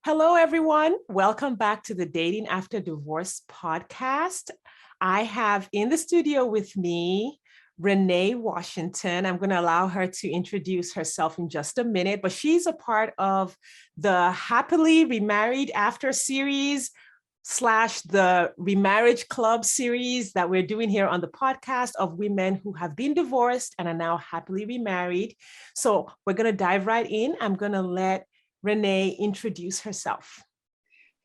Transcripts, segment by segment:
Hello, everyone. Welcome back to the Dating After Divorce podcast. I have in the studio with me Rene Washington. I'm going to allow her to introduce herself in just a minute, but she's a part of the Happily Remarried After series / the Remarriage Club series that we're doing here on the podcast of women who have been divorced and are now happily remarried. So we're going to dive right in. I'm going to let Rene introduce herself.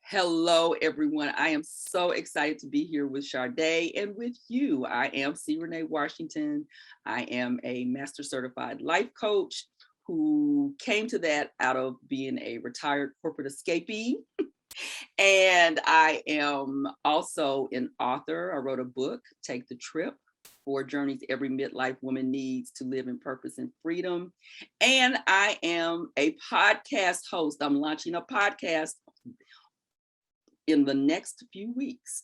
Hello, everyone. I am so excited to be here with Sade and with you. I am Rene Washington. I am a master certified life coach who came to that out of being a retired corporate escapee. And I am also an author. I wrote a book, Take the Trip: 4 Journeys Every Midlife Woman Needs to Live in Purpose and Freedom. And I am a podcast host. I'm launching a podcast in the next few weeks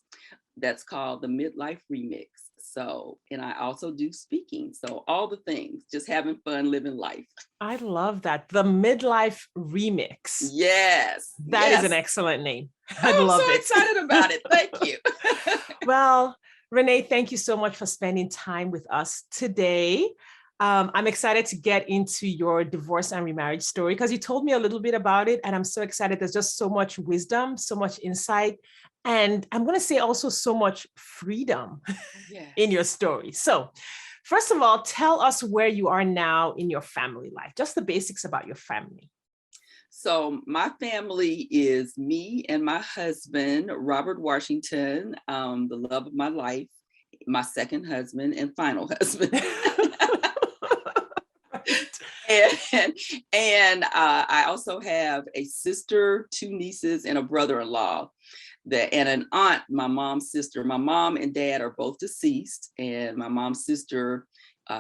that's called the Midlife Remix. So, and I also do speaking. So all the things, just having fun, living life. I love that. The Midlife Remix. Yes. That is an excellent name. I love so it. Excited about it. Thank you. Well, Rene, thank you so much for spending time with us today. I'm excited to get into your divorce and remarriage story because you told me a little bit about it, and I'm so excited. There's just so much wisdom, so much insight, and I'm going to say also so much freedom in your story. So first of all, tell us where you are now in your family life, just the basics about your family. So my family is me and my husband, Robert Washington, the love of my life, my second husband and final husband. And I also have a sister, 2 nieces, and a brother-in-law, and an aunt, my mom's sister. My mom and dad are both deceased, and my mom's sister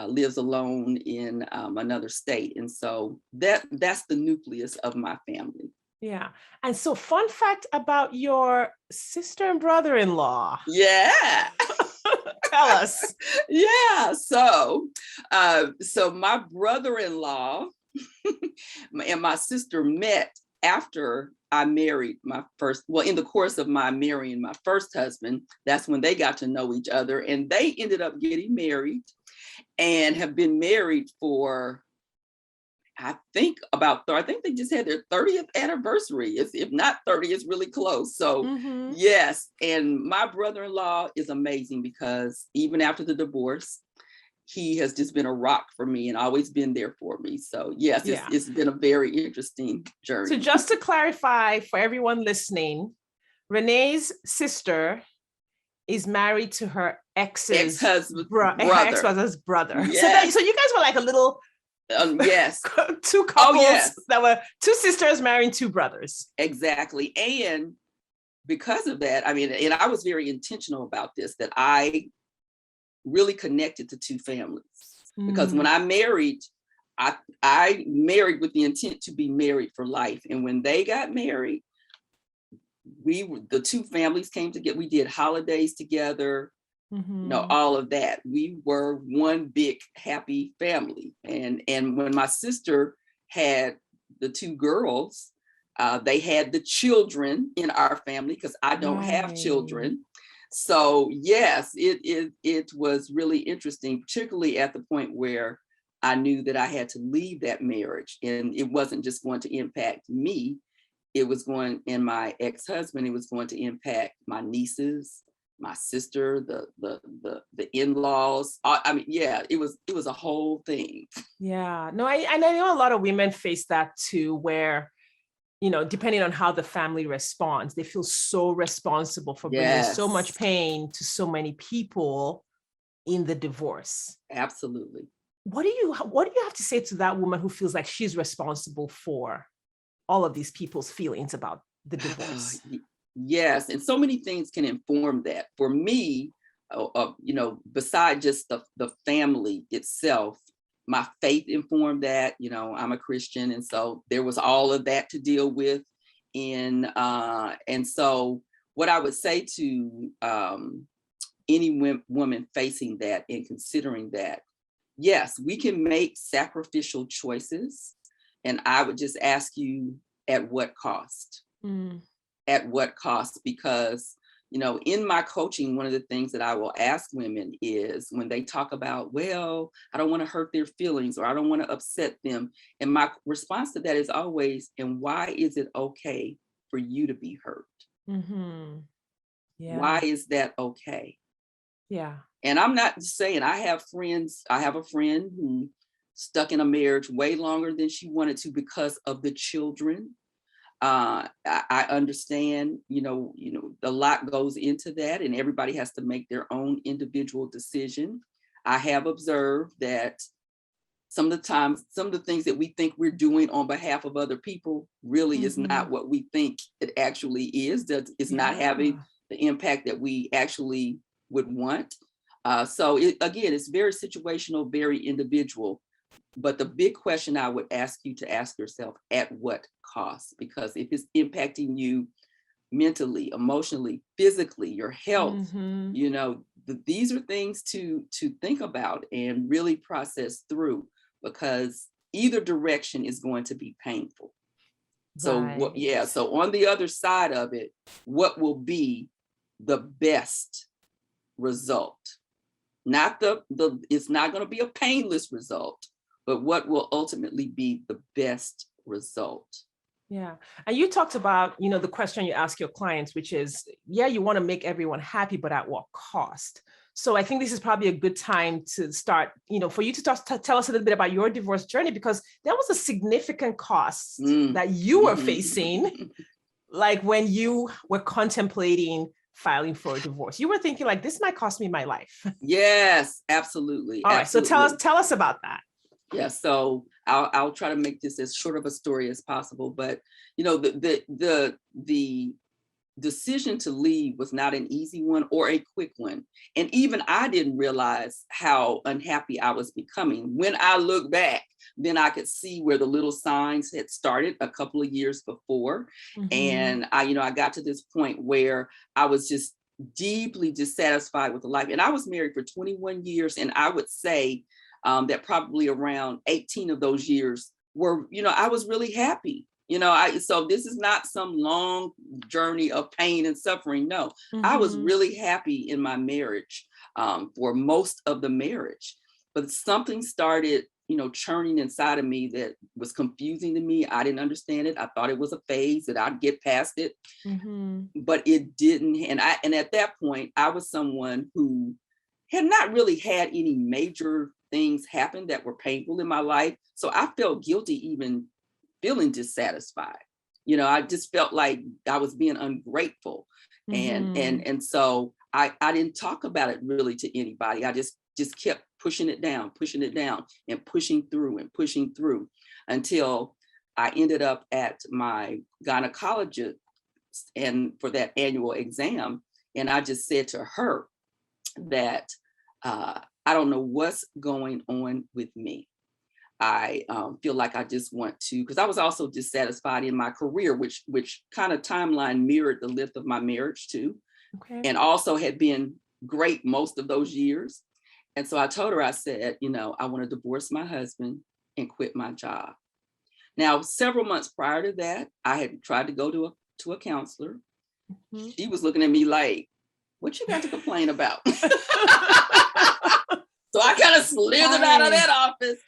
lives alone in another state. And so that's the nucleus of my family. Yeah. And so fun fact about your sister and brother-in-law. Yeah. Tell us. Yeah. So my brother-in-law and my sister met after I married in the course of my marrying my first husband. That's when they got to know each other, and they ended up getting married and have been married for, I think they just had their 30th anniversary. If not 30, it's really close. So yes. And my brother-in-law is amazing because even after the divorce, he has just been a rock for me and always been there for me. So yes, it's been a very interesting journey. So just to clarify for everyone listening, Renee's sister is married to her ex-husband's brother. Yes. So you guys were like a little yes. 2 couples that were 2 sisters marrying 2 brothers. Exactly. And because of that, and I was very intentional about this, that I really connected to 2 families. Because when I married, I married with the intent to be married for life. And when they got married, the 2 families came together. We did holidays together. All of that. We were one big happy family. And when my sister had the 2 girls, they had the children in our family because I don't have children. So yes, it was really interesting, particularly at the point where I knew that I had to leave that marriage, and it wasn't just going to impact me. It was and my ex-husband, it was going to impact my nieces, my sister, the in-laws. It was a whole thing. Yeah, no, I know a lot of women face that too, where, depending on how the family responds, they feel so responsible for bringing so much pain to so many people in the divorce. Absolutely. What do you have to say to that woman who feels like she's responsible for all of these people's feelings about the divorce? Yes, and so many things can inform that. For me, beside just the family itself, my faith informed that. I'm a Christian, and so there was all of that to deal with. And so what I would say to any woman facing that and considering that, yes, we can make sacrificial choices. And I would just ask you, at what cost? At what cost? Because, in my coaching, one of the things that I will ask women is when they talk about, well, I don't want to hurt their feelings or I don't want to upset them. And my response to that is always, and why is it okay for you to be hurt? Yeah. Why is that okay? Yeah. And I'm not saying I have a friend who stuck in a marriage way longer than she wanted to because of the children. I understand, a lot goes into that and everybody has to make their own individual decision. I have observed that some of the things that we think we're doing on behalf of other people really is not what we think it actually is. That it's not having the impact that we actually would want. So it's very situational, very individual. But the big question I would ask you to ask yourself, at what cost? Because if it's impacting you mentally, emotionally, physically, your health, these are things to think about and really process through, because either direction is going to be painful. So so on the other side of it, what will be the best result? Not it's not going to be a painless result, but what will ultimately be the best result? Yeah. And you talked about, the question you ask your clients, which is, you want to make everyone happy, but at what cost? So I think this is probably a good time to start, for you to tell us a little bit about your divorce journey, because that was a significant cost that you were facing, like when you were contemplating filing for a divorce. You were thinking like, this might cost me my life. Yes, absolutely. All absolutely. Right. So tell us about that. Yeah, so I'll try to make this as short of a story as possible, but the decision to leave was not an easy one or a quick one, and even I didn't realize how unhappy I was becoming. When I look back, then I could see where the little signs had started a couple of years before, and I got to this point where I was just deeply dissatisfied with the life, and I was married for 21 years, and I would say that probably around 18 of those years were, I was really happy. So this is not some long journey of pain and suffering. No, I was really happy in my marriage for most of the marriage. But something started, churning inside of me that was confusing to me. I didn't understand it. I thought it was a phase that I'd get past it, but it didn't. And at that point, I was someone who had not really had any major things happen that were painful in my life. So I felt guilty even feeling dissatisfied. I just felt like I was being ungrateful. And so I didn't talk about it really to anybody. I just kept pushing it down and pushing through until I ended up at my gynecologist and for that annual exam. And I just said to her that I don't know what's going on with me. I feel like I just want to, because I was also dissatisfied in my career, which kind of timeline mirrored the length of my marriage too, and also had been great most of those years. And so I told her, I said, I want to divorce my husband and quit my job. Now, several months prior to that, I had tried to go to a counselor. She was looking at me like, what you got to complain about? So I kind of slithered out of that office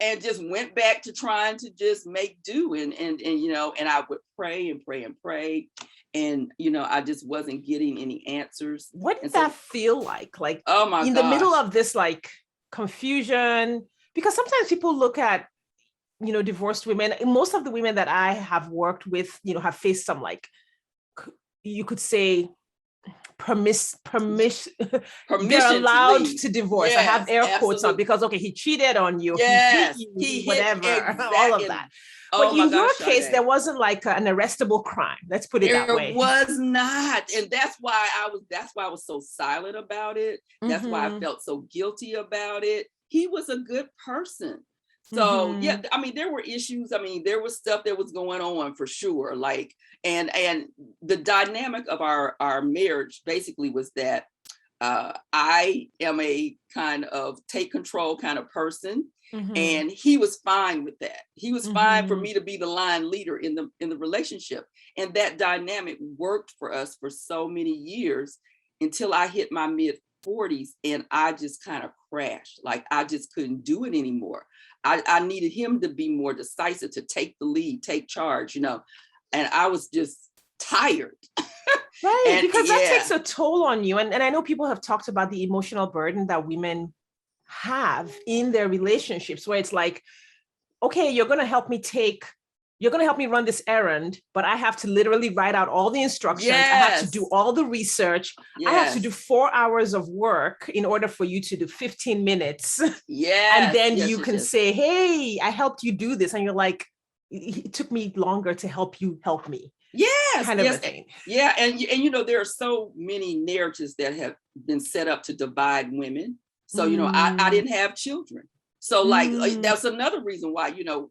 and just went back to trying to just make do. And I would pray and pray and pray. And, I just wasn't getting any answers. What did that feel like? Like, oh my in the middle of this, like, confusion? Because sometimes people look at, divorced women. Most of the women that I have worked with, have faced some, like, you could say, permission they're allowed to divorce. Yes, I have air quotes on, because he cheated on you, yes, he beat you, whatever, all of that. But in your case, there wasn't like an arrestable crime. Let's put it that way. It was not, and that's why I was so silent about it. That's why I felt so guilty about it. He was a good person. So yeah, I mean, there were issues. I mean, there was stuff that was going on for sure. Like, and the dynamic of our marriage basically was that I am a kind of take control kind of person, And he was fine with that. He was fine for Mm-hmm. me to be the line leader in the relationship. And that dynamic worked for us for so many years until I hit my mid 40s and I just kind of crashed. Like I just couldn't do it anymore. I needed him to be more decisive, to take the lead, take charge, you know, and I was just tired. Right, And because that yeah, takes a toll on you. And I know people have talked about the emotional burden that women have in their relationships, where it's like, okay, you're going to help me run this errand, but I have to literally write out all the instructions. I have to do yes, all the research. I have to do yes, 4 hours of work in order for you to do 15 minutes. And yes, then yes, you yes, can yes. say, hey, I helped you do this. And you're like, it took me longer to help you help me, Yes, kind of a yes, thing. yeah, and you know there are so many narratives that have been set up to divide women. So you know, I Mm, didn't have children, so like mm, that's another reason why, you know,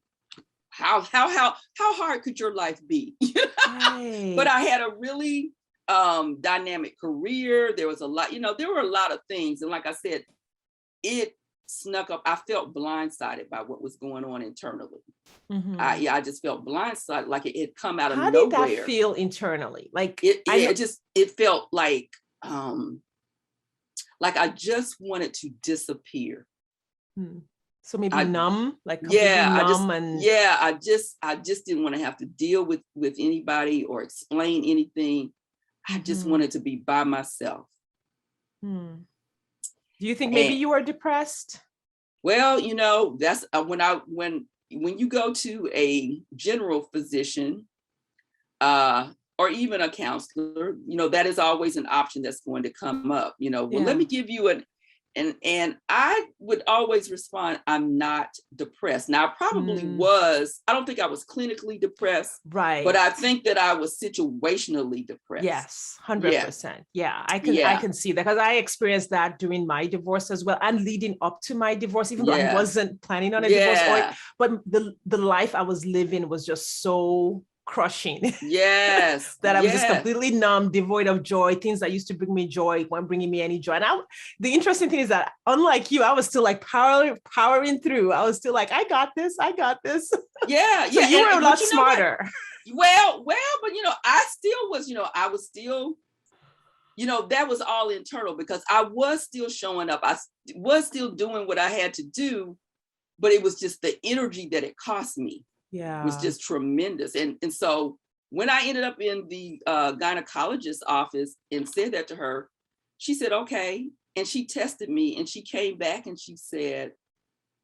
how hard could your life be? But right. I had a really dynamic career. There was a lot, you know, there were a lot of things, and like I said, it snuck up. I felt blindsided by what was going on internally. Mhm. I just felt blindsided, like it had come out of How did that nowhere. feel internally? Like, It I yeah, know. it just it felt like I just wanted to disappear. Hmm. So maybe I numb, like completely yeah, numb and I just didn't want to have to deal with anybody or explain anything. I just mhm. wanted to be by myself. Hmm. Do you think maybe And you were depressed? well, you know, that's when you go to a general physician, or even a counselor, you know, that is always an option that's going to come up. You know, well, let Yeah. me give you and I would always respond, I'm not depressed. Now, I probably Hmm. was, I don't think I was clinically depressed, but Right. I think that I was situationally depressed. Yes, Yeah, 100%. Yeah, I yeah, can see that because I experienced that during my divorce as well and leading up to my divorce, even though I yeah, wasn't planning on a divorce or yeah, but the life I was living was just so crushing yes, that I was just yes, completely numb, devoid of joy. Things that used to bring me joy weren't bringing me any joy. And the interesting thing is that, unlike you, I was still like powering through. I was still like, I got this, I got this. yeah, So yeah. you were a But lot you know what? smarter. But you know, I still was, you know, I was still, you know, that was all internal because I was still showing up. I was still doing what I had to do, but it was just the energy that it cost me was Yeah. just tremendous. And so when I ended up in the gynecologist's office and said that to her, she said, okay. And she tested me and she came back and she said,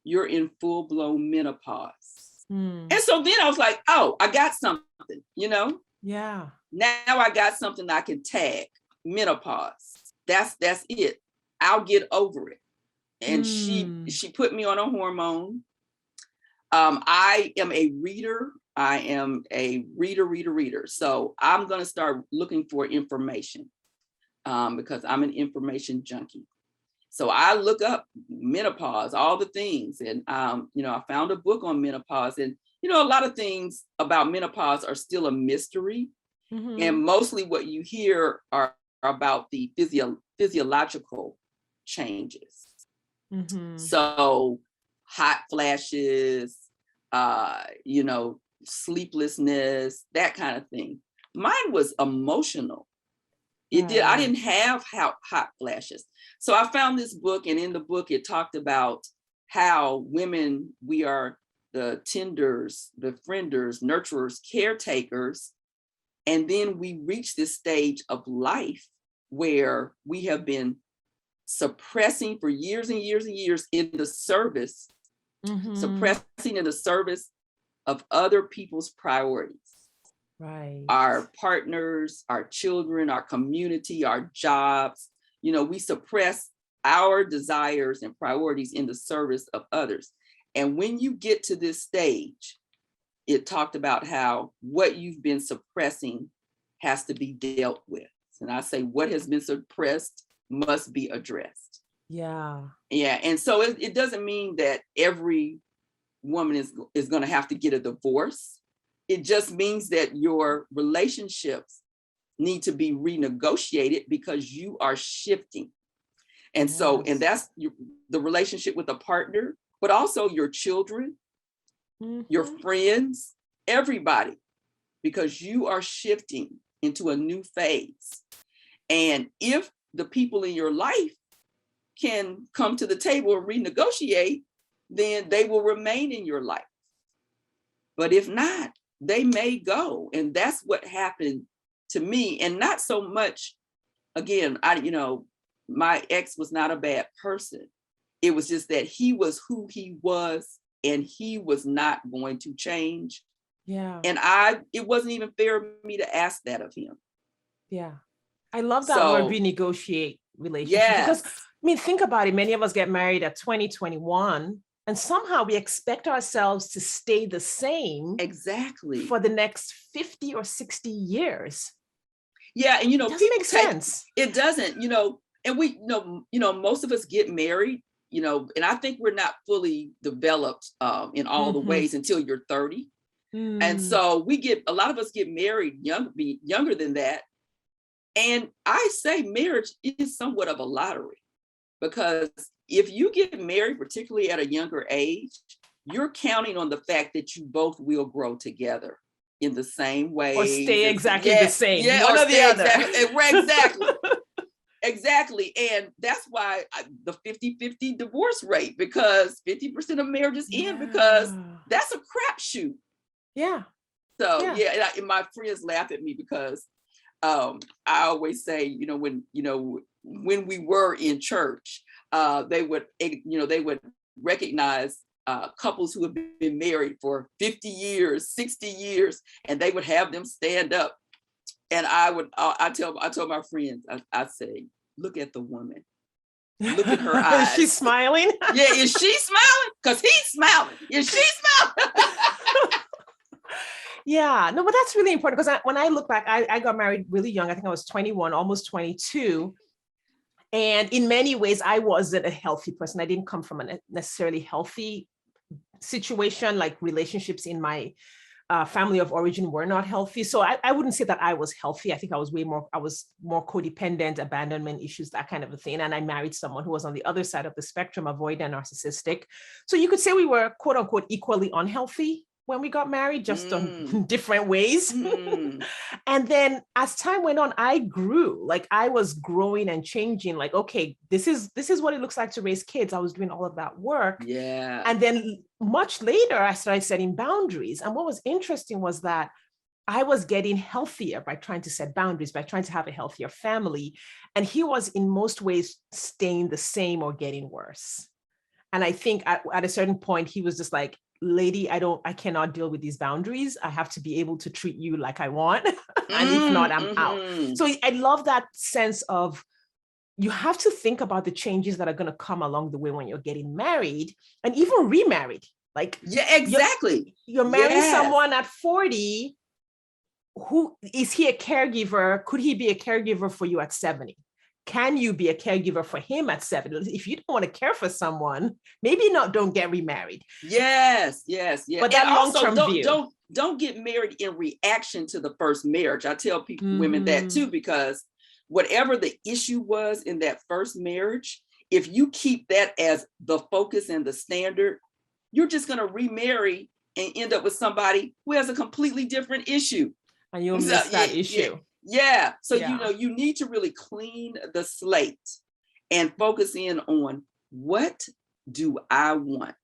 you're in full blown menopause. Hmm. And so then I was like, oh, I got something, you know, Yeah. now I got something I can tag, menopause. That's it. I'll get over it. And Hmm. she put me on a hormone. I am a reader. I am a reader. So I'm going to start looking for information because I'm an information junkie. So I look up menopause, all the things. And, you know, I found a book on menopause. And, you know, a lot of things about menopause are still a mystery. And Mm-hmm. mostly what you hear are about the physiological changes. Mm-hmm. So hot flashes, you know, sleeplessness, that kind of thing. Mine was emotional. I Right. didn't have hot flashes. So I found this book, and in the book, it talked about how women, we are the tenders, the frienders, nurturers, caretakers. And then we reach this stage of life where we have been suppressing for years and years and years in the service, Mm-hmm. suppressing in the service of other people's priorities, Right. our partners, our children, our community, our jobs. You know, we suppress our desires and priorities in the service of others. And when you get to this stage, it talked about how what you've been suppressing has to be dealt with. And I say what has been suppressed must be addressed. Yeah. Yeah. And so it doesn't mean that every woman is going to have to get a divorce. It just means that your relationships need to be renegotiated because you are shifting. And so, and Yes. that's the relationship with a partner, but also your children, your friends, everybody, because you are shifting into a new phase. And if the people in your life can come to the table and renegotiate, then they will remain in your life. But if not, they may go. And that's what happened to me. And not so much, again, my ex was not a bad person. It was just that he was who he was, and he was not going to change. Yeah. And it wasn't even fair of me to ask that of him. Yeah. I love that word, renegotiate relationships. Yes. Because, I mean, think about it. Many of us get married at 20, 21, and somehow we expect ourselves to stay the same. Exactly. For the next 50 or 60 years. Yeah. And, it doesn't make sense. It doesn't, and we, most of us get married, and I think we're not fully developed in all the ways until you're 30. And so a lot of us get married younger than that. And I say marriage is somewhat of a lottery, because if you get married, particularly at a younger age, you're counting on the fact that you both will grow together in the same way. Or stay exactly the same. Yeah, one or the other. Exactly. Exactly. And that's why the 50-50 divorce rate, because 50% of marriages end because that's a crapshoot. Yeah. So and my friends laugh at me because I always say, when we were in church, they would recognize couples who have been married for 50 years, 60 years, and they would have them stand up. And I told my friends, I say, look at the woman. Look at her eyes. Is she smiling? Yeah, is she smiling? Because he's smiling. Is she smiling? Yeah, no, but that's really important, because when I look back, I got married really young. I think I was 21, almost 22. And in many ways, I wasn't a healthy person. I didn't come from a necessarily healthy situation. Like, relationships in my family of origin were not healthy. So I wouldn't say that I was healthy. I think I was more codependent, abandonment issues, that kind of a thing. And I married someone who was on the other side of the spectrum, avoidant, narcissistic. So you could say we were, quote unquote, equally unhealthy when we got married, just on different ways. And then as time went on, I grew. Like, I was growing and changing. Like, okay, this is what it looks like to raise kids. I was doing all of that work. Yeah. And then much later, I started setting boundaries. And what was interesting was that I was getting healthier by trying to set boundaries, by trying to have a healthier family. And he was in most ways staying the same or getting worse. And I think at a certain point, he was just like, lady, I cannot deal with these boundaries. I have to be able to treat you like I want. And if not, I'm out. So I love that sense of, you have to think about the changes that are going to come along the way when you're getting married and even remarried. Like, yeah, exactly. You're marrying someone at 40. Who is he a caregiver? Could he be a caregiver for you at 70? Can you be a caregiver for him at 70? If you don't want to care for someone, maybe don't get remarried. Yes. But that long-term view. Don't get married in reaction to the first marriage. I tell people, women, that too, because whatever the issue was in that first marriage, if you keep that as the focus and the standard, you're just going to remarry and end up with somebody who has a completely different issue. And you'll miss that issue. Yeah. So, you need to really clean the slate and focus in on, what do I want?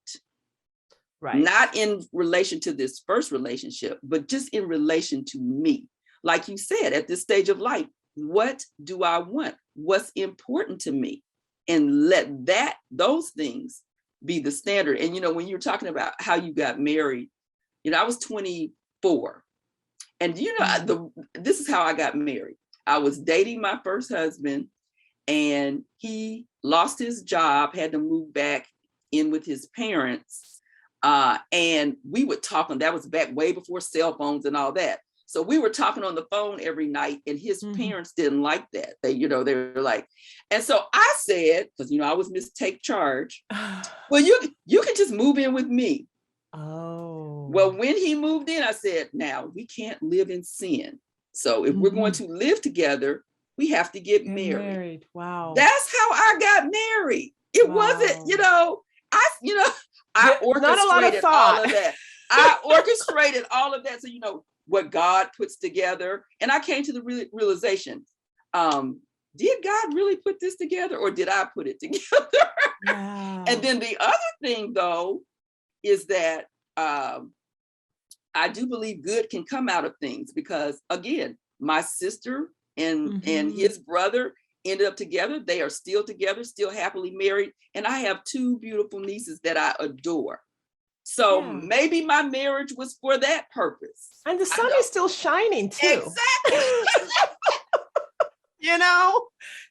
Right. Not in relation to this first relationship, but just in relation to me. Like you said, at this stage of life, what do I want? What's important to me? And let those things be the standard. And, when you're talking about how you got married, I was 24. And this is how I got married. I was dating my first husband, and he lost his job, had to move back in with his parents. And we would talk, and that was back way before cell phones and all that. So we were talking on the phone every night, and his parents didn't like that. They were like, and so I said, because, I was Miss Take Charge. Well, you can just move in with me. Oh. Well, when he moved in, I said, now we can't live in sin. So if we're going to live together, we have to get married. Wow. That's how I got married. It wasn't, I Not a lot of orchestrated thought. all of that. I orchestrated all of that. So, what God puts together. And I came to the realization, did God really put this together, or did I put it together? Yeah. And then the other thing, though, is that I do believe good can come out of things, because, again, my sister and his brother ended up together. They are still together, still happily married. And I have 2 beautiful nieces that I adore. So maybe my marriage was for that purpose. And the sun is still shining too. Exactly.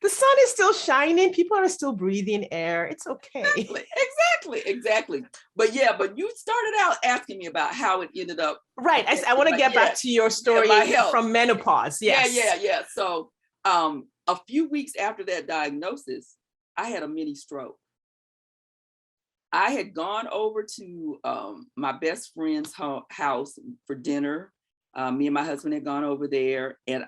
The sun is still shining. People are still breathing air. It's okay. Exactly. But you started out asking me about how it ended up. Right. I want to get back to your story from menopause. Yes. Yeah. So a few weeks after that diagnosis, I had a mini stroke. I had gone over to my best friend's house for dinner. Me and my husband had gone over there, and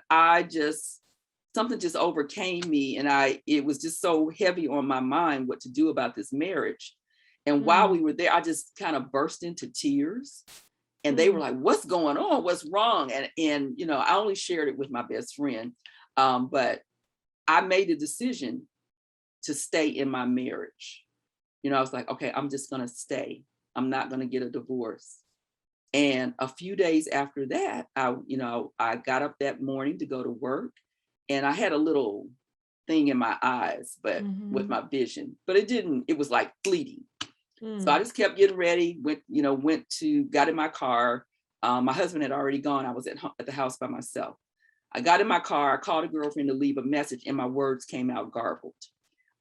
something just overcame me, and it was just so heavy on my mind what to do about this marriage. And while we were there, I just kind of burst into tears, and they were like, "What's going on? What's wrong?" And I only shared it with my best friend, but I made a decision to stay in my marriage. I was like, okay, I'm just going to stay. I'm not going to get a divorce. And a few days after that, I got up that morning to go to work, and I had a little thing in my eyes, but with my vision, but it was like fleeting. So I just kept getting ready, got in my car. My husband had already gone. I was at the house by myself. I got in my car, I called a girlfriend to leave a message, and my words came out garbled.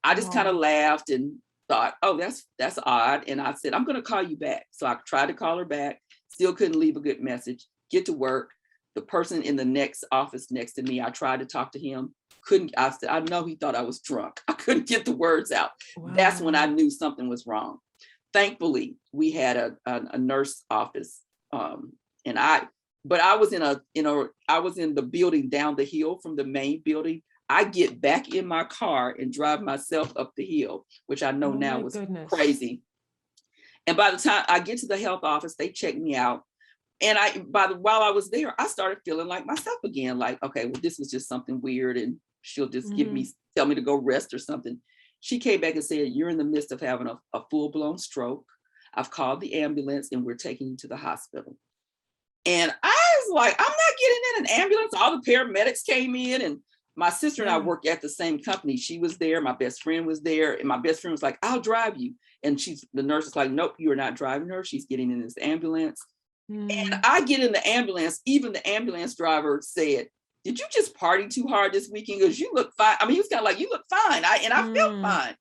I just kind of laughed and thought, oh, that's odd. And I said, I'm going to call you back. So I tried to call her back, still couldn't leave a good message, get to work. The person in the next office next to me, I tried to talk to him, couldn't. I said, I know he thought I was drunk. I couldn't get the words out. Wow. That's when I knew something was wrong. Thankfully, we had a nurse office. But I was I was in the building down the hill from the main building. I get back in my car and drive myself up the hill, which I know now was crazy. And by the time I get to the health office, they check me out. And while I was there, I started feeling like myself again, like, okay, well, this was just something weird, and she'll just tell me to go rest or something. She came back and said, you're in the midst of having a full-blown stroke. I've called the ambulance and we're taking you to the hospital. And I was like, I'm not getting in an ambulance. All the paramedics came in, and my sister and I worked at the same company. She was there. My best friend was there. And my best friend was like, I'll drive you. And the nurse is like, nope, you are not driving her. She's getting in this ambulance. And I get in the ambulance. Even the ambulance driver said, did you just party too hard this weekend? Because you look fine. I mean, he was kind of like, you look fine. I felt fine.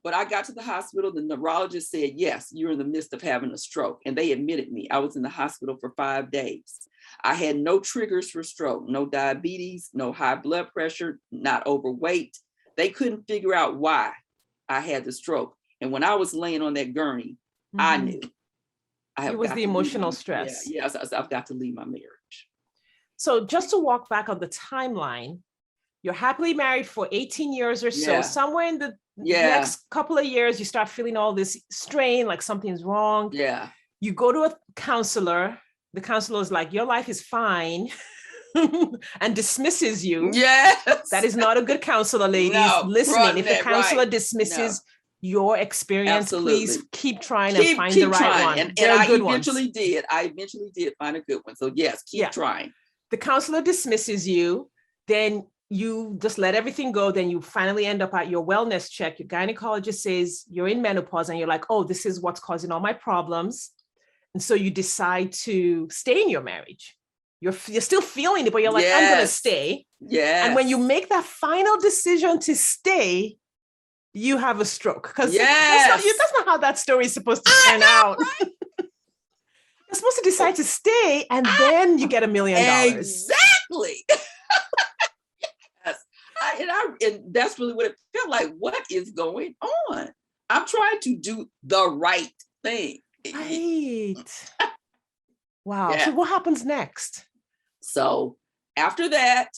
But I got to the hospital. The neurologist said, yes, you're in the midst of having a stroke. And they admitted me. I was in the hospital for 5 days. I had no triggers for stroke, no diabetes, no high blood pressure, not overweight. They couldn't figure out why I had the stroke. And when I was laying on that gurney, I knew. It was the emotional stress. Yes, I've got to leave my marriage. So just to walk back on the timeline, you're happily married for 18 years or so. Somewhere in the next couple of years, you start feeling all this strain, like something's wrong. Yeah. You go to a counselor. The counselor is like, your life is fine, and dismisses you. Yes. That is not a good counselor, ladies. Listening. If the counselor dismisses your experience, please keep trying and find the right one. And I eventually did. I eventually did find a good one. So yes, keep trying. The counselor dismisses you, then you just let everything go. Then you finally end up at your wellness check. Your gynecologist says you're in menopause, and you're like, oh, this is what's causing all my problems. And so you decide to stay in your marriage. You're still feeling it, but you're like, I'm going to stay. Yeah. And when you make that final decision to stay, you have a stroke. Because that's not how that story is supposed to turn out. Right? You're supposed to decide to stay, and then you get $1 million. Exactly. Yes. And that's really what it felt like. What is going on? I'm trying to do the right thing. Right. Wow. Yeah. So what happens next? So after that,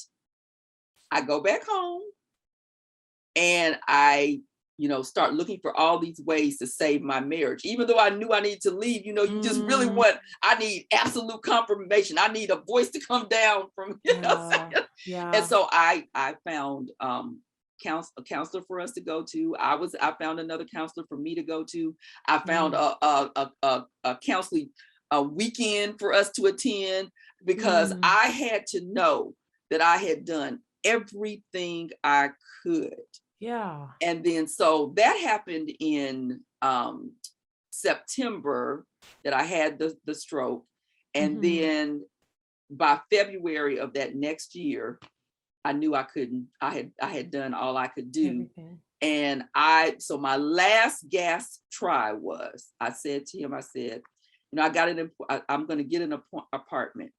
I go back home, and I start looking for all these ways to save my marriage. Even though I knew I needed to leave, you just really I need absolute confirmation. I need a voice to come down from, And so I found a counselor for us to go to. I found another counselor for me to go to. I found a counseling weekend for us to attend, because I had to know that I had done everything I could. Yeah. And then so that happened in September, that I had the stroke. And then by February of that next year, I knew I couldn't. I had done all I could do. Everything. And so my last gasp try was, I said to him, I said, I'm going to get an apartment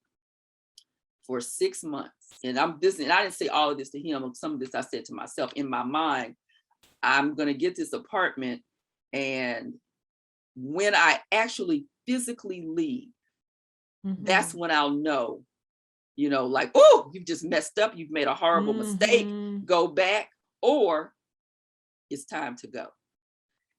for 6 months. And I didn't say all of this to him. Some of this I said to myself in my mind. I'm going to get this apartment, and when I actually physically leave, that's when I'll know, like, oh, you've just messed up. You've made a horrible mistake. Go back, or it's time to go.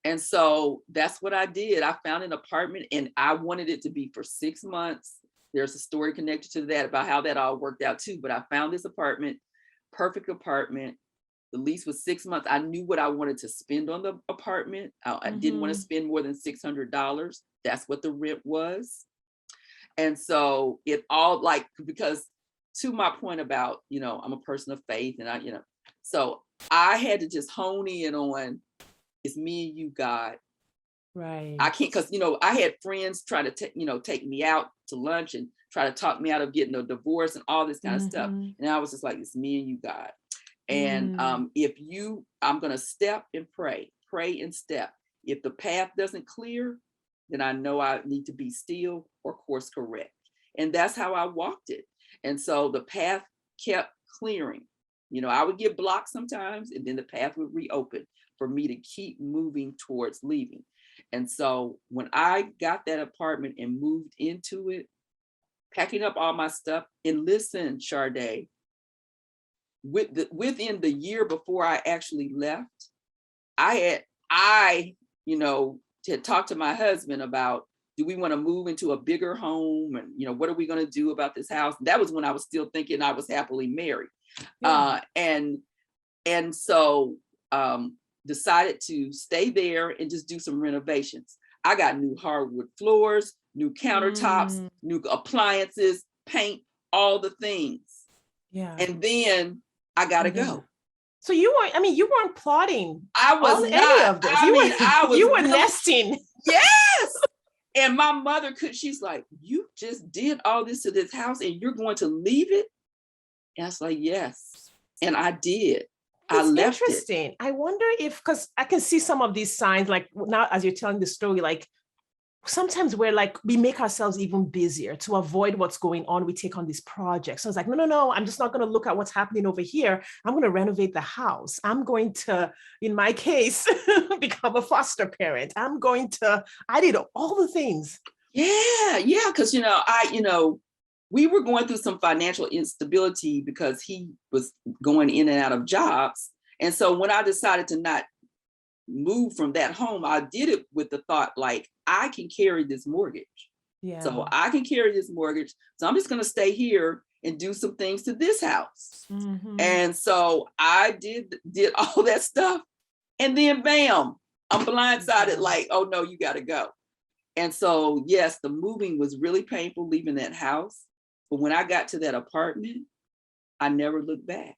And so that's what I did. I found an apartment, and I wanted it to be for 6 months. There's a story connected to that about how that all worked out too. But I found this apartment, perfect apartment. The lease was 6 months. I knew what I wanted to spend on the apartment. I didn't want to spend more than $600. That's what the rent was. And so it all, like, because to my point about, I'm a person of faith, and so I had to just hone in on, it's me and you, God. Right. I can't, because, I had friends try to take me out to lunch and try to talk me out of getting a divorce and all this kind of stuff. And I was just like, it's me and you, God. And I'm going to step and pray and step. If the path doesn't clear, then I know I need to be still or course correct. And that's how I walked it. And so the path kept clearing. I would get blocked sometimes, and then the path would reopen for me to keep moving towards leaving. And so when I got that apartment and moved into it, packing up all my stuff, and listen, Sharday, within the year before I actually left, I had talked to my husband about, do we want to move into a bigger home? And, what are we going to do about this house? That was when I was still thinking I was happily married. Yeah. And so decided to stay there and just do some renovations. I got new hardwood floors, new countertops, new appliances, paint, all the things. Yeah. And then I got to go. So you weren't plotting. I was on not. Any of this. You were really, nesting. Yes. And my mother she's like, you just did all this to this house and you're going to leave it? And I was like, yes. And I did. I left interesting. It. I wonder if, because I can see some of these signs, like now as you're telling the story, like sometimes we make ourselves even busier to avoid what's going on. We take on these projects. So it's like, no, I'm just not going to look at what's happening over here. I'm going to renovate the house. I'm going to, in my case, become a foster parent. I did all the things. Yeah. Because, we were going through some financial instability because he was going in and out of jobs. And so when I decided to not move from that home, I did it with the thought, like, I can carry this mortgage. Yeah. So I can carry this mortgage. So I'm just going to stay here and do some things to this house. And so I did all that stuff. And then bam, I'm blindsided, like, oh no, you got to go. And so, yes, the moving was really painful, leaving that house. But when I got to that apartment, I never looked back.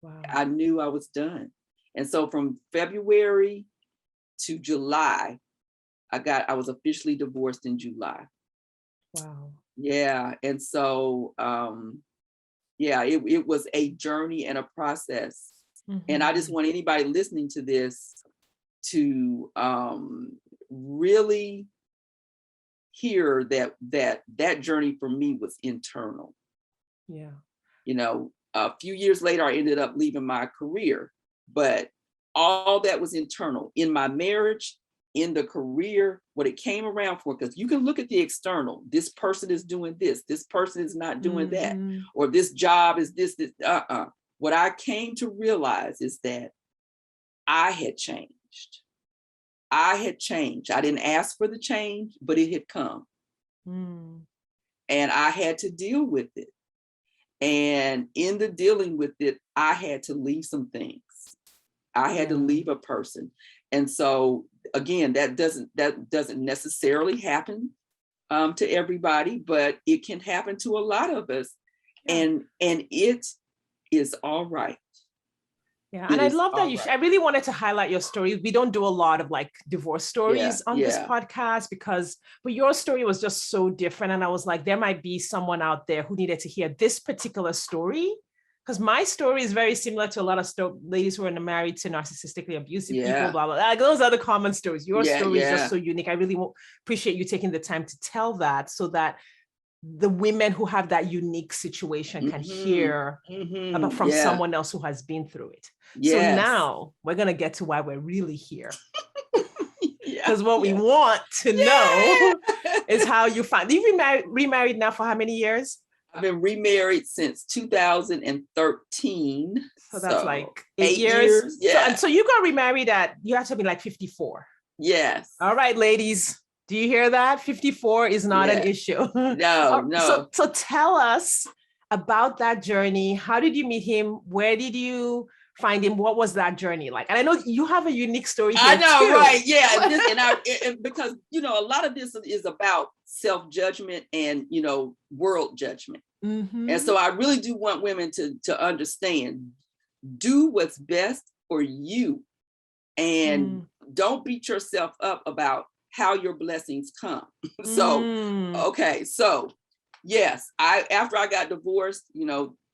Wow. I knew I was done. And so from February to July, I was officially divorced in July. Wow. Yeah. And so, it was a journey and a process. And I just want anybody listening to this to really hear that journey for me was internal. Yeah. A few years later, I ended up leaving my career, but all that was internal in my marriage, in the career, what it came around for, because you can look at the external. This person is doing this person is not doing that, or this job is this. What I came to realize is that I had changed. I didn't ask for the change, but it had come. And I had to deal with it. And in the dealing with it, I had to leave some things. I had to leave a person. And so again, that doesn't necessarily happen to everybody, but it can happen to a lot of us. And it is all right. Yeah, and I love that I really wanted to highlight your story. We don't do a lot of like divorce stories on this podcast but your story was just so different. And I was like, there might be someone out there who needed to hear this particular story, because my story is very similar to a lot of ladies who are married to narcissistically abusive people, blah, blah, blah. Like, those are the common stories. Your story is just so unique. I really appreciate you taking the time to tell that, so that the women who have that unique situation can hear about from someone else who has been through it. So now we're going to get to why we're really here. Because what we want to know is how you find. You've been remarried now for how many years? I've been remarried since 2013. So that's like 8 years. Yeah. So you got remarried you have to be like 54. Yes. All right, ladies. Do you hear that? 54 is not an issue. No. So tell us about that journey. How did you meet him? Where did you find him? What was that journey like? And I know you have a unique story here. I know, too. right? Yeah, because a lot of this is about self-judgment and world judgment. And so I really do want women to understand: do what's best for you, and don't beat yourself up about how your blessings come. So yes, after I got divorced,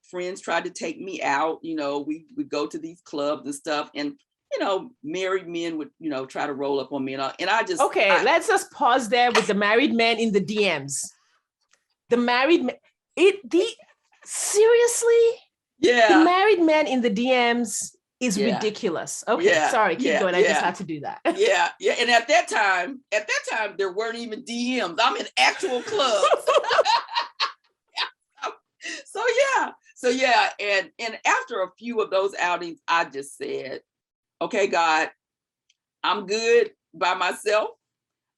friends tried to take me out. We would go to these clubs and stuff, and married men would try to roll up on me, and I just let's just pause there with the married men in the DMs. The married men, seriously? Yeah. The married men in the DMs is ridiculous. Okay, sorry, keep going. I just had to do that. Yeah. And at that time, there weren't even DMs. I'm in actual clubs. So and after a few of those outings, I just said, okay, God, I'm good by myself.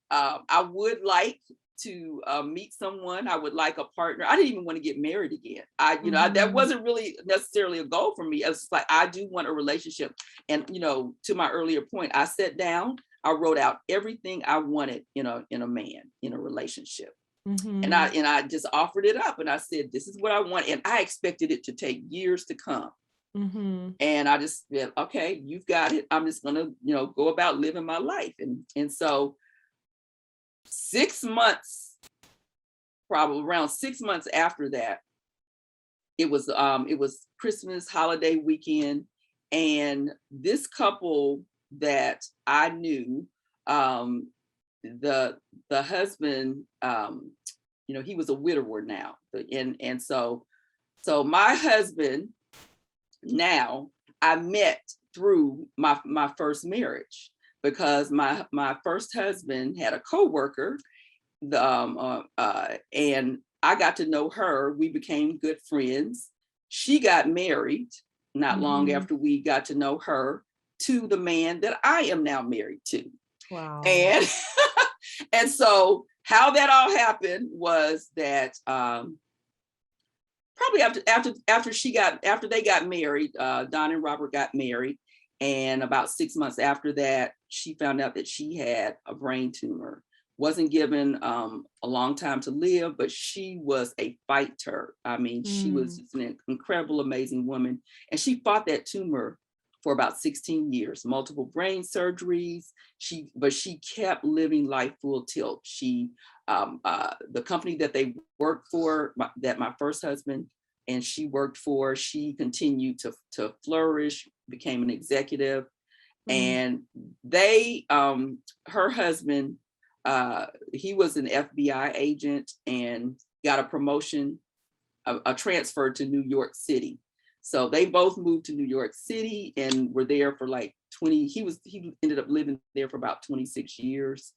I would like to meet someone. I would like a partner. I didn't even want to get married again. That wasn't really necessarily a goal for me. It's like, I do want a relationship. And, to my earlier point, I sat down, I wrote out everything I wanted in a man, in a relationship. And I just offered it up, and I said, this is what I want. And I expected it to take years to come. And I just said, okay, you've got it. I'm just going to, go about living my life. And so 6 months, probably around 6 months after that, it was Christmas holiday weekend. And this couple that I knew, the husband, he was a widower now. And so my husband now, I met through my first marriage, because my first husband had a coworker, and I got to know her. We became good friends. She got married not long after we got to know her, to the man that I am now married to. Wow. And so how that all happened was that probably after they got married, Don and Robert got married. And about 6 months after that, she found out that she had a brain tumor. Wasn't given a long time to live, but she was a fighter. I mean, she was an incredible, amazing woman. And she fought that tumor for about 16 years, multiple brain surgeries. But she kept living life full tilt. She, the company that they worked for, that my first husband and she worked for, she continued to flourish, became an executive. And they, her husband, he was an FBI agent and got a promotion, a transfer to New York City. So they both moved to New York City and were there for like 20. He ended up living there for about 26 years.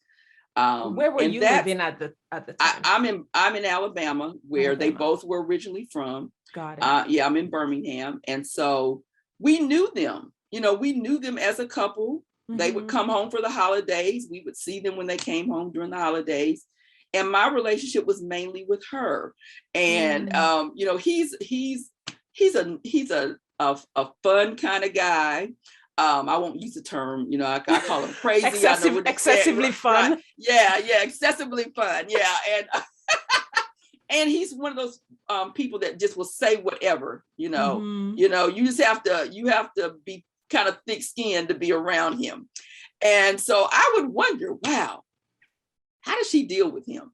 Where were you living at the time? I'm in Alabama, where they both were originally from. Got it. I'm in Birmingham, and so we knew them. we knew them as a couple. They would come home for the holidays. We would see them when they came home during the holidays. And my relationship was mainly with her. And he's a fun kind of guy. I won't use the term, I call him crazy. Excessively fun. Right. Yeah, excessively fun. Yeah. And he's one of those people that just will say whatever, you just have to be kind of thick-skinned to be around him. And so I would wonder, wow, how does she deal with him?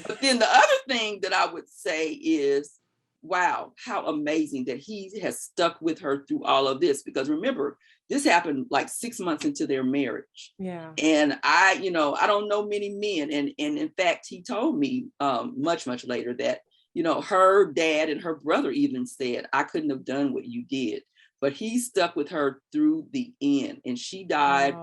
But then the other thing that I would say is, wow, how amazing that he has stuck with her through all of this. Because remember, this happened like 6 months into their marriage. Yeah. And I don't know many men. And in fact, he told me much, much later that, her dad and her brother even said, I couldn't have done what you did. But he stuck with her through the end. And she died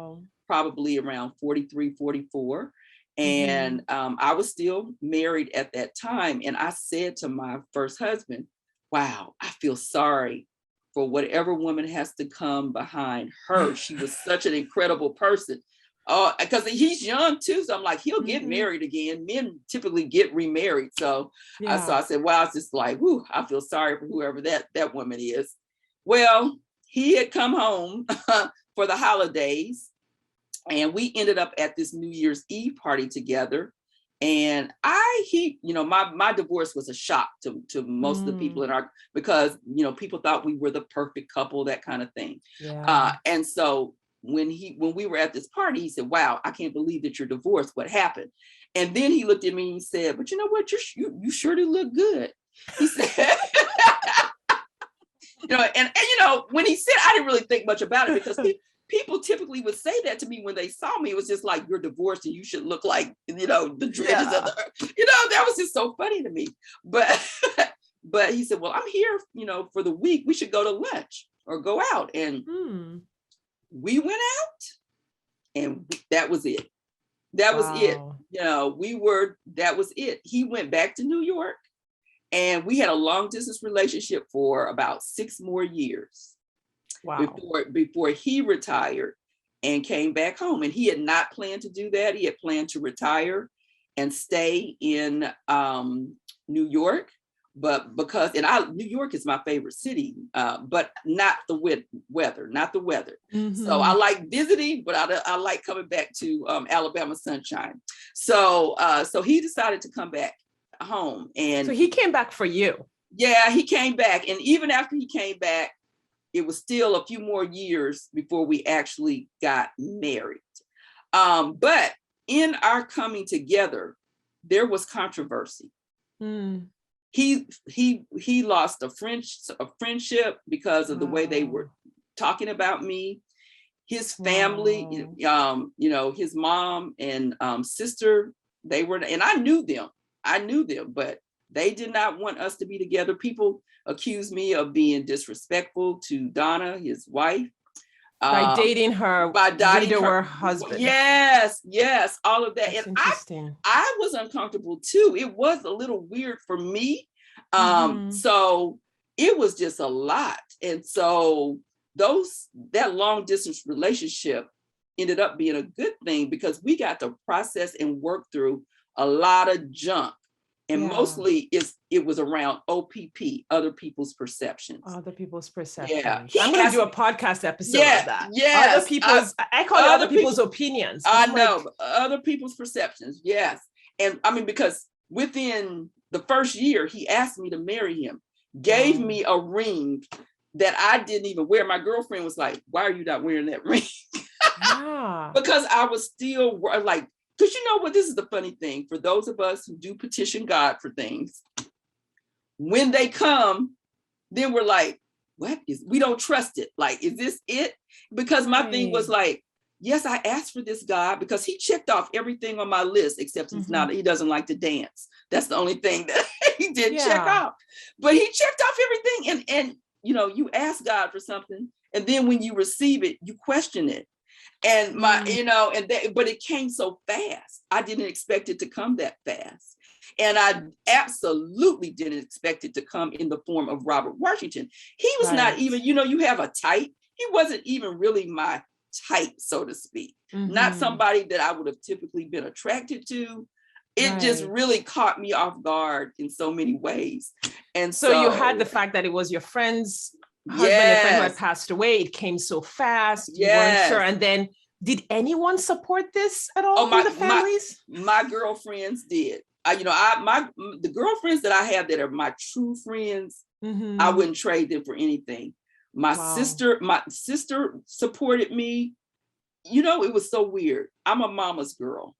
probably around 43, 44. And I was still married at that time. And I said to my first husband, wow, I feel sorry for whatever woman has to come behind her. She was such an incredible person. Because he's young too. So I'm like, he'll get married again. Men typically get remarried. So, I said, wow, it's just like, whew, I feel sorry for whoever that woman is. Well, he had come home for the holidays, and we ended up at this New Year's Eve party together. And my divorce was a shock to most of the people because people thought we were the perfect couple, that kind of thing. Yeah. And so when we were at this party, he said, wow, I can't believe that you're divorced. What happened? And then he looked at me and he said, but you know what? You sure do look good. He said. When he said, I didn't really think much about it because people typically would say that to me when they saw me. It was just like, you're divorced and you should look like, the dregs of the earth. That was just so funny to me. But he said, well, I'm here, for the week. We should go to lunch or go out. And we went out and that was it. That was it. That was it. He went back to New York. And we had a long distance relationship for about 6 more years. Wow. Before he retired and came back home. And he had not planned to do that. He had planned to retire and stay in New York. But New York is my favorite city, but not the weather, not the weather. So I like visiting, but I like coming back to Alabama sunshine. So he decided to come back home. And so he came back for you. Yeah, he came back. And even after he came back, it was still a few more years before we actually got married. But in our coming together, there was controversy. He lost a friendship because of the way they were talking about me. His family, his mom and sister, they were, and I knew them, but they did not want us to be together. People accused me of being disrespectful to Donna, his wife. By dating her widower husband. Yes, all of that. That's and interesting. I was uncomfortable too. It was a little weird for me. So it was just a lot. And so that long distance relationship ended up being a good thing because we got to process and work through a lot of junk. And mostly it was around OPP, other people's perceptions. Other people's perceptions. Yeah. I'm going to do a podcast episode of that. Yes. Other people's, I call it other people's opinions. I know, other people's perceptions. Yes. And I mean, because within the first year, he asked me to marry him, gave me a ring that I didn't even wear. My girlfriend was like, why are you not wearing that ring? Because I was still like, because you know what, this is the funny thing for those of us who do petition God for things. When they come, then we're like, we don't trust it. Like, is this it? Because my thing was like, yes, I asked for this God because he checked off everything on my list, except he doesn't like to dance. That's the only thing that he didn't check off. But he checked off everything. And you ask God for something, and then when you receive it, you question it. And but it came so fast. I didn't expect it to come that fast. And I absolutely didn't expect it to come in the form of Robert Washington. He was not even, you have a type. he wasn't even really my type, so to speak. Not somebody that I would have typically been attracted to. It just really caught me off guard in so many ways. And so you had the fact that it was your friend's husband, your friend who had passed away. It came so fast. You weren't sure. And then did anyone support this at all in the families? My girlfriends did. The girlfriends that I have that are my true friends, I wouldn't trade them for anything. My sister supported me. You know, it was so weird. I'm a mama's girl.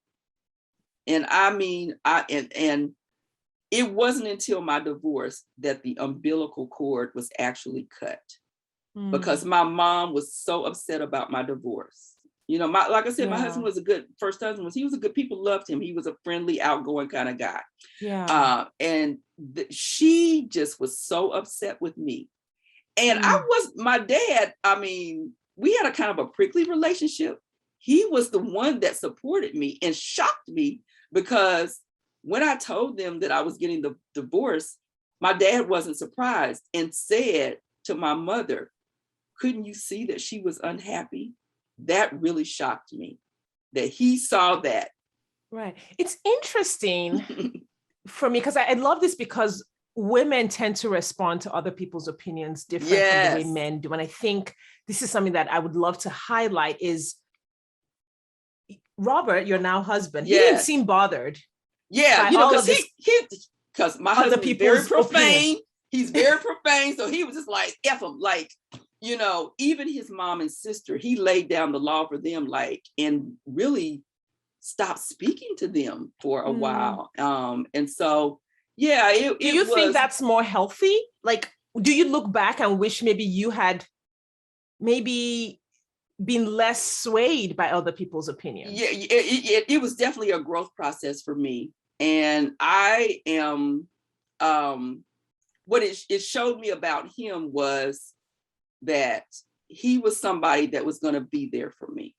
And I mean, and it wasn't until my divorce that the umbilical cord was actually cut, because my mom was so upset about my divorce. You know, like I said, my husband was a good first husband. He was a good, people loved him. He was a friendly, outgoing kind of guy. Yeah. And she just was so upset with me. And my dad, I mean, we had a kind of a prickly relationship. He was the one that supported me and shocked me, because when I told them that I was getting the divorce, my dad wasn't surprised and said to my mother, couldn't you see that she was unhappy? That really shocked me, that he saw that. Right. It's interesting for me, because I love this, because women tend to respond to other people's opinions different from the way men do. And I think this is something that I would love to highlight is Robert, your now husband, he didn't seem bothered. Yeah, you know, because my husband is very profane. He's very profane. So he was just like, F him. Like, you know, even his mom and sister, he laid down the law for them, like, and really stopped speaking to them for a while. And so, yeah. Do you think that's more healthy? Like, do you look back and wish maybe you had maybe been less swayed by other people's opinions? Yeah, it was definitely a growth process for me. And I am, what it showed me about him was that he was somebody that was going to be there for me.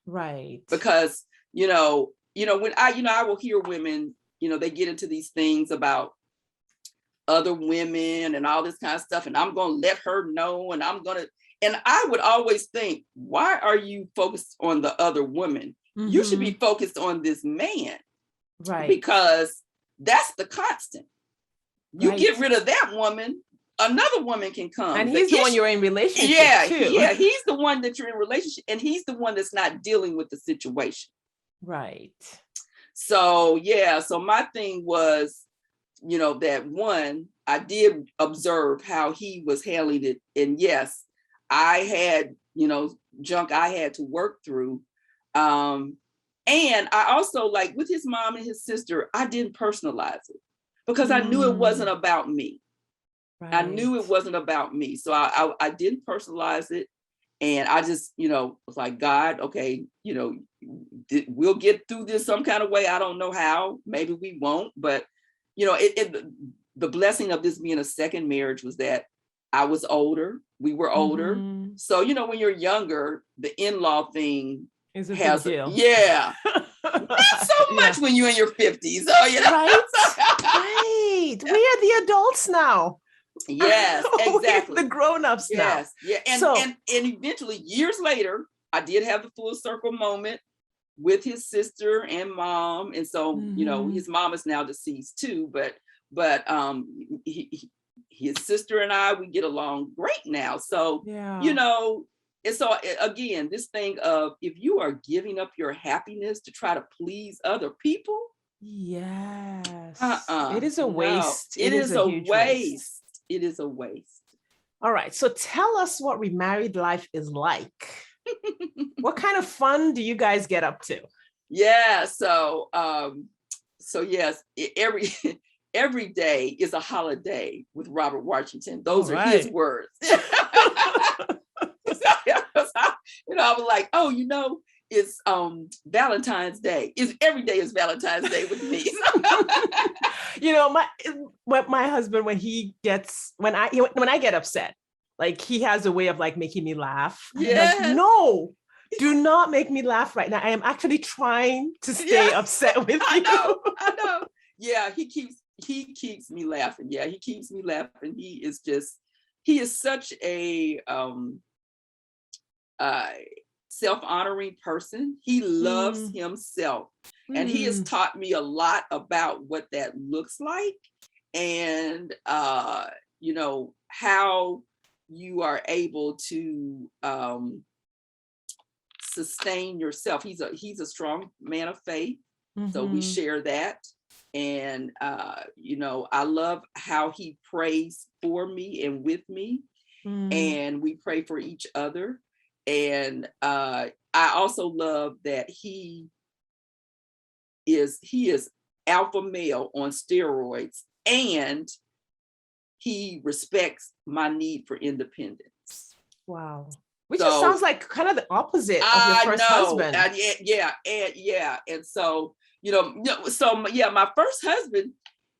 Right. Because, when I will hear women, they get into these things about other women and all this kind of stuff. And I'm going to let her know, and and I would always think, why are you focused on the other woman? You should be focused on this man. Right. Because that's the constant. You get rid of that woman, another woman can come. And he's the one you're in relationship too. Yeah, he's the one that you're in relationship, and he's the one that's not dealing with the situation. Right. So, so my thing was, that one, I did observe how he was handling it. And yes, I had, junk I had to work through. And I also, like with his mom and his sister, I didn't personalize it, because I knew it wasn't about me. Right. I knew it wasn't about me. So I didn't personalize it. And I just, was like, God, okay, we'll get through this some kind of way. I don't know how, maybe we won't, but the blessing of this being a second marriage was that I was older. We were older. So, when you're younger, the in-law thing is a big deal. Yeah. Not so much when you're in your 50s. So, Right. Right. We are the adults now. Yes, exactly. We're the grown-ups now. Yeah. And eventually, years later, I did have the full circle moment with his sister and mom. And so, his mom is now deceased too, but his sister and I, we get along great now. So, and so again, this thing of, if you are giving up your happiness to try to please other people. Yes. It is a waste. It is a huge waste. It is a waste. All right. So tell us what remarried life is like. What kind of fun do you guys get up to? Yeah. So yes, every day is a holiday with Robert Washington. Those are his words. I was like, it's Valentine's Day. Every day is Valentine's Day with me. My husband, when I get upset, like, he has a way of like making me laugh. Like, no, do not make me laugh right now. I am actually trying to stay upset with you. I know. Yeah, he keeps me laughing. Yeah, he keeps me laughing. He is such a self-honoring person. He loves himself. And he has taught me a lot about what that looks like, and you know, how you are able to sustain yourself. He's a strong man of faith. So we share that. And you know, I love how he prays for me and with me, and we pray for each other. And I also love that he is alpha male on steroids, and he respects my need for independence. Wow. Which just sounds like kind of the opposite of your first husband. And so, you know, so yeah, my first husband,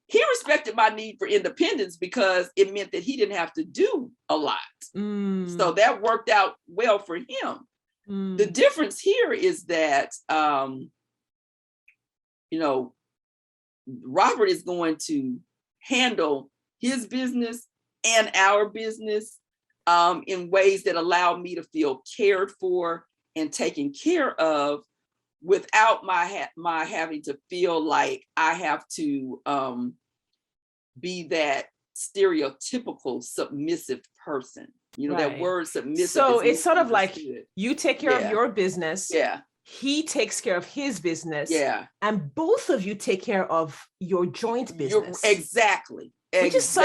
he respected my need for independence because it meant that he didn't have to do a lot. So that worked out well for him. The difference here is that, you know, Robert is going to handle his business and our business in ways that allow me to feel cared for and taken care of, without my having to feel like I have to be that stereotypical submissive person. You know, that word submissive. So it's sort of like you take care of your business. Yeah. He takes care of his business. Yeah. And both of you take care of your joint business. Exactly. Which is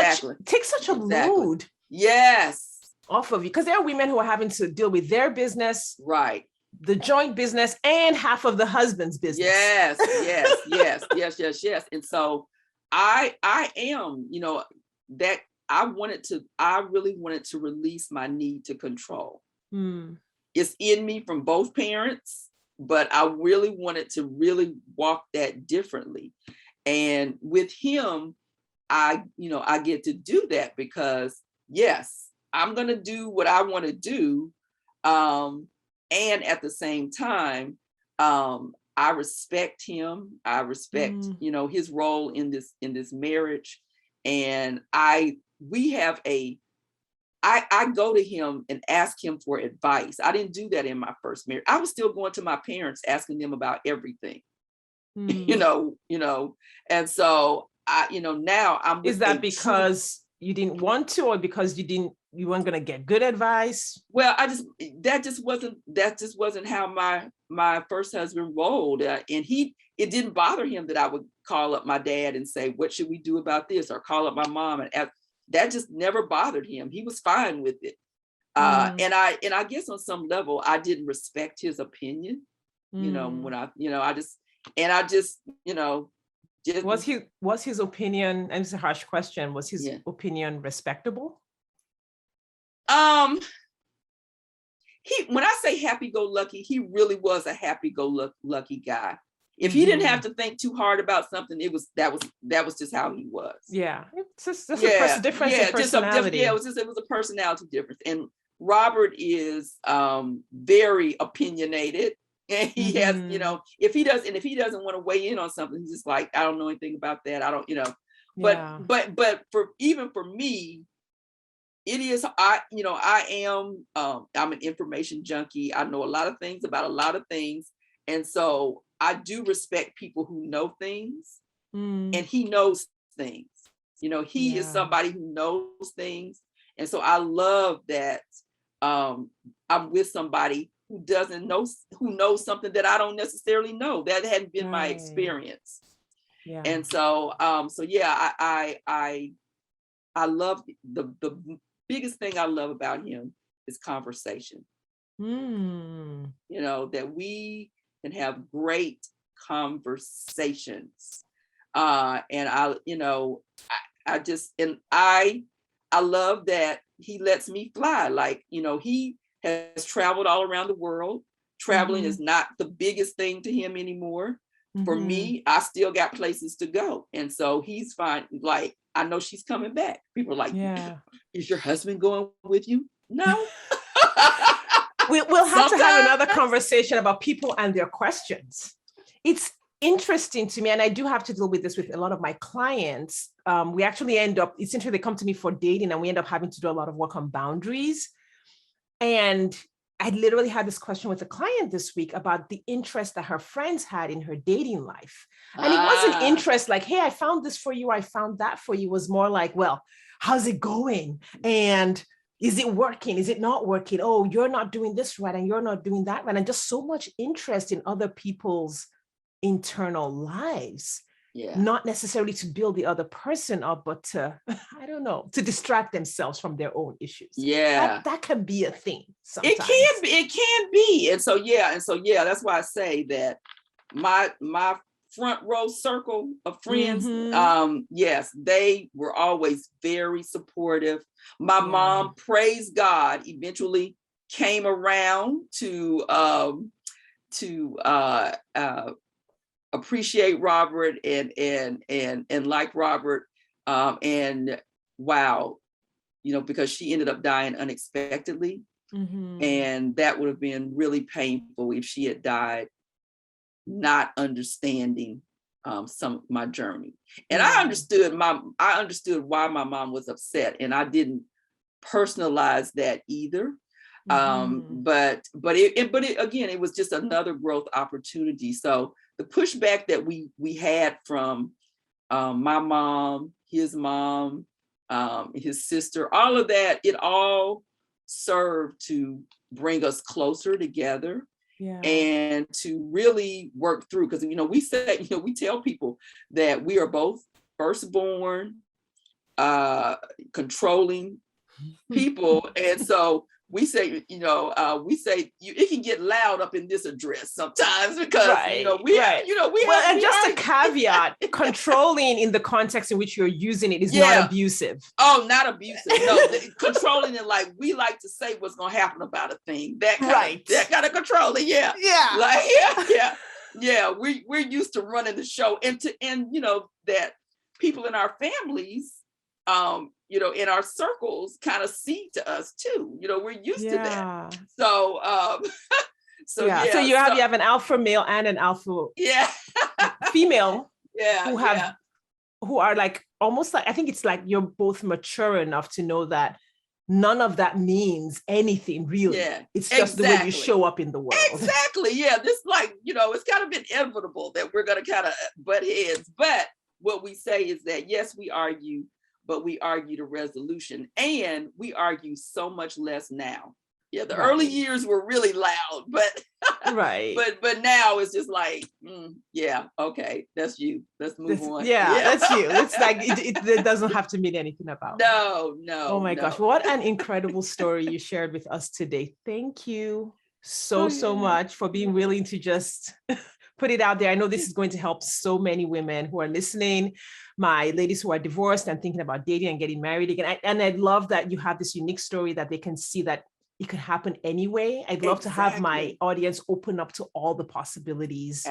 takes such a load. Yes. Off of you. Because there are women who are having to deal with their business. Right. The joint business and half of the husband's business. Yes. And so I am, you know, that I really wanted to release my need to control. It's in me from both parents, but I really wanted to really walk that differently. And with him, I get to do that because yes, I'm going to do what I want to do. And at the same time, I respect him. I respect, you know, his role in this marriage. And I go to him and ask him for advice. I didn't do that in my first marriage. I was still going to my parents, asking them about everything, you know, and so now I'm. Is that because you didn't want to, or because you weren't going to get good advice? Well, that just wasn't how my first husband rolled. And it didn't bother him that I would call up my dad and say, what should we do about this? Or call up my mom, and that just never bothered him. He was fine with it. And I guess on some level, I didn't respect his opinion, you know, when was his opinion, and it's a harsh question, was his opinion respectable? When I say happy-go-lucky, he really was a happy-go-lucky guy. If he didn't have to think too hard about something, that was just how he was. Yeah, it's just a difference in personality. It was a personality difference. And Robert is very opinionated, and he has, you know, if he doesn't want to weigh in on something, he's just like, I don't know anything about that. I don't, you know. But for me, it is, I'm an information junkie. I know a lot of things about a lot of things. And so I do respect people who know things, and he knows things. You know, he is somebody who knows things. And so I love that I'm with somebody who knows something that I don't necessarily know. That hadn't been my experience. Yeah. And so, I love the biggest thing I love about him is conversation. You know, that we can have great conversations. And I love that he lets me fly. Like, you know, he has traveled all around the world. Traveling is not the biggest thing to him anymore. For me, I still got places to go. And so he's fine. Like, I know she's coming back. People are like, is your husband going with you? No. We'll have to have another conversation about people and their questions. It's interesting to me, and I do have to deal with this with a lot of my clients. We actually it's interesting, they come to me for dating, and we end up having to do a lot of work on boundaries. And I literally had this question with a client this week about the interest that her friends had in her dating life. And it wasn't interest like, hey, I found this for you, I found that for you. It was more like, well, how's it going? And is it working? Is it not working? Oh, you're not doing this right and you're not doing that right. And just so much interest in other people's internal lives. Yeah. Not necessarily to build the other person up, but to, I don't know, to distract themselves from their own issues. Yeah. That can be a thing sometimes. It can be. And so, yeah, that's why I say that my front row circle of friends, yes, they were always very supportive. My mom, praise God, eventually came around to appreciate Robert and like Robert, and wow, because she ended up dying unexpectedly, and that would have been really painful if she had died not understanding some of my journey. And I understood why my mom was upset, and I didn't personalize that either. But again, it was just another growth opportunity. So the pushback that we had from my mom, his mom, his sister, all of that, it all served to bring us closer together. And to really work through, because we tell people that we are both firstborn, controlling people, and so we say, it can get loud up in this address sometimes because a caveat, controlling in the context in which you're using it is not abusive. Oh, not abusive. No, controlling it like we like to say what's gonna happen about a thing. That kind of controlling, yeah. We're used to running the show, and that people in our families, in our circles kind of see to us too. We're used to that. So, so you have an alpha male and an alpha female who are like, almost like, I think it's like you're both mature enough to know that none of that means anything really. It's just the way you show up in the world. Exactly. Yeah. This it's kind of inevitable that we're going to kind of butt heads. But what we say is that, yes, we argue, but we argue to resolution, and we argue so much less now. Yeah, the early years were really loud, but but now it's just like, okay, that's you. Let's move on. That's you. It's like it doesn't have to mean anything about. No. Oh my gosh, what an incredible story you shared with us today. Thank you so much for being willing to just put it out there. I know this is going to help so many women who are listening, my ladies who are divorced and thinking about dating and getting married again. And I love that you have this unique story that they can see that it could happen anyway. I'd love to have my audience open up to all the possibilities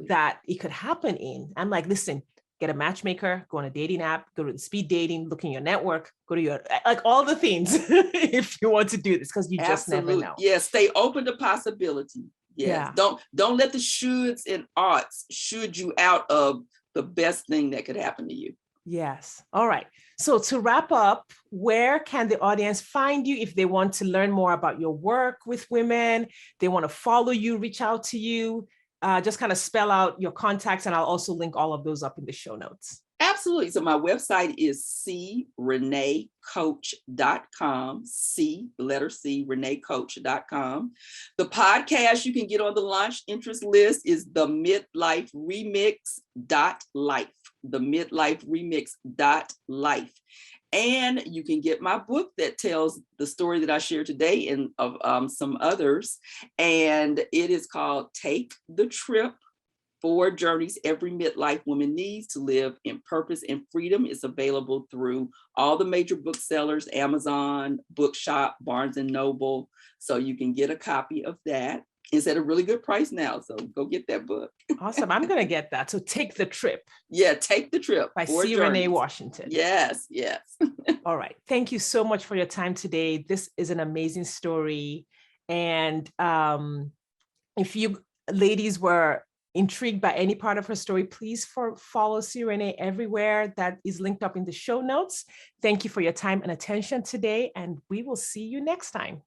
that it could happen in. I'm like, listen, get a matchmaker, go on a dating app, go to the speed dating, look in your network, go to your, like all the things if you want to do this, because you just never know. Yeah, stay open to possibility. Yes. Don't let the shoulds and oughts should you out of the best thing that could happen to you. Yes. All right. So to wrap up, where can the audience find you if they want to learn more about your work with women? They want to follow you, reach out to you, just kind of spell out your contacts, and I'll also link all of those up in the show notes. Absolutely. So my website is renecoach.com, letter C, renecoach.com. The podcast you can get on the launch interest list is the Midlife Remix.life, the Midlife Remix.life. And you can get my book that tells the story that I shared today and of some others. And it is called Take the Trip: 4 Journeys Every Midlife Woman Needs to Live in Purpose and Freedom. It's available through all the major booksellers, Amazon, Bookshop, Barnes and Noble. So you can get a copy of that. It's at a really good price now. So go get that book. Awesome. I'm going to get that. So Take the Trip. Yeah, Take the Trip. By Rene Washington. Yes. All right. Thank you so much for your time today. This is an amazing story. And if you ladies were intrigued by any part of her story, please follow Rene everywhere. That is linked up in the show notes. Thank you for your time and attention today, and we will see you next time.